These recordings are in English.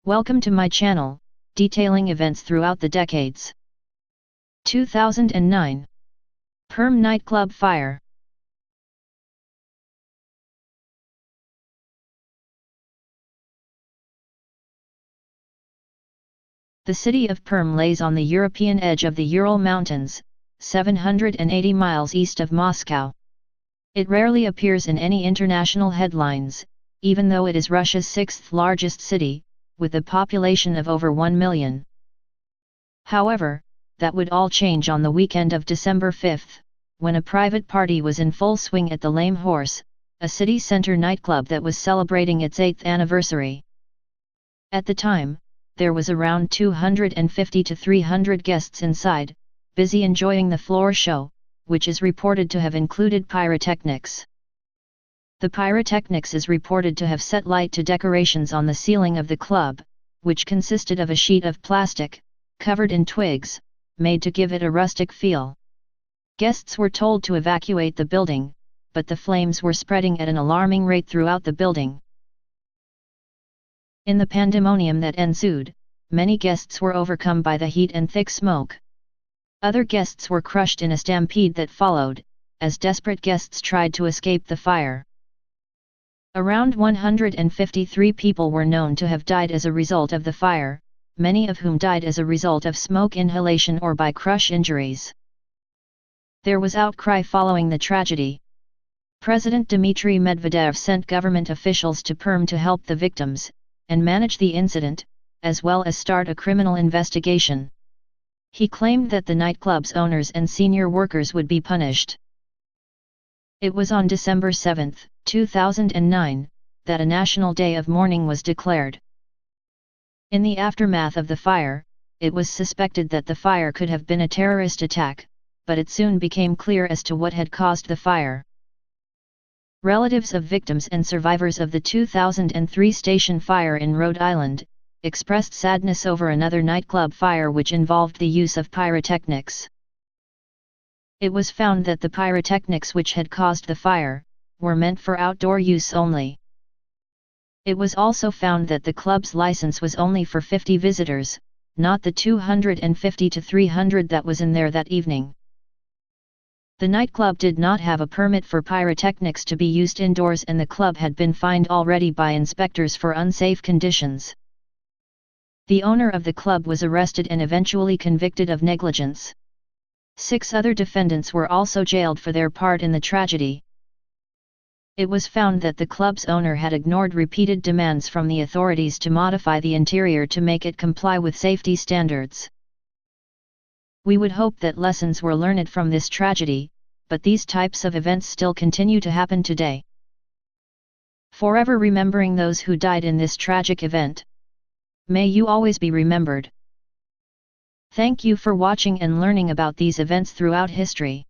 Welcome to my channel, detailing events throughout the decades. 2009 Perm Nightclub Fire. The city of Perm lays on the European edge of the Ural Mountains, 780 miles east of Moscow. It rarely appears in any international headlines, even though it is Russia's sixth largest city, with a population of over 1 million. However, that would all change on the weekend of December 5, when a private party was in full swing at the Lame Horse, a city center nightclub that was celebrating its 8th anniversary. At the time, there was around 250 to 300 guests inside, busy enjoying the floor show, which is reported to have included pyrotechnics. The pyrotechnics is reported to have set light to decorations on the ceiling of the club, which consisted of a sheet of plastic, covered in twigs, made to give it a rustic feel. Guests were told to evacuate the building, but the flames were spreading at an alarming rate throughout the building. In the pandemonium that ensued, many guests were overcome by the heat and thick smoke. Other guests were crushed in a stampede that followed, as desperate guests tried to escape the fire. Around 153 people were known to have died as a result of the fire, many of whom died as a result of smoke inhalation or by crush injuries. There was outcry following the tragedy. President Dmitry Medvedev sent government officials to Perm to help the victims, and manage the incident, as well as start a criminal investigation. He claimed that the nightclub's owners and senior workers would be punished. It was on December 7, 2009, that a national day of mourning was declared. In the aftermath of the fire, it was suspected that the fire could have been a terrorist attack, but it soon became clear as to what had caused the fire. Relatives of victims and survivors of the 2003 station fire in Rhode Island expressed sadness over another nightclub fire which involved the use of pyrotechnics. It was found that the pyrotechnics which had caused the fire were meant for outdoor use only. It was also found that the club's license was only for 50 visitors, not the 250 to 300 that was in there that evening. The nightclub did not have a permit for pyrotechnics to be used indoors, and the club had been fined already by inspectors for unsafe conditions. The owner of the club was arrested and eventually convicted of negligence. 6 other defendants were also jailed for their part in the tragedy. It was found that the club's owner had ignored repeated demands from the authorities to modify the interior to make it comply with safety standards. We would hope that lessons were learned from this tragedy, but these types of events still continue to happen today. Forever remembering those who died in this tragic event. May you always be remembered. Thank you for watching and learning about these events throughout history.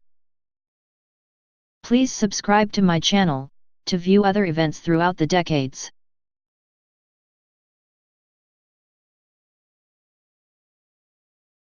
Please subscribe to my channel to view other events throughout the decades.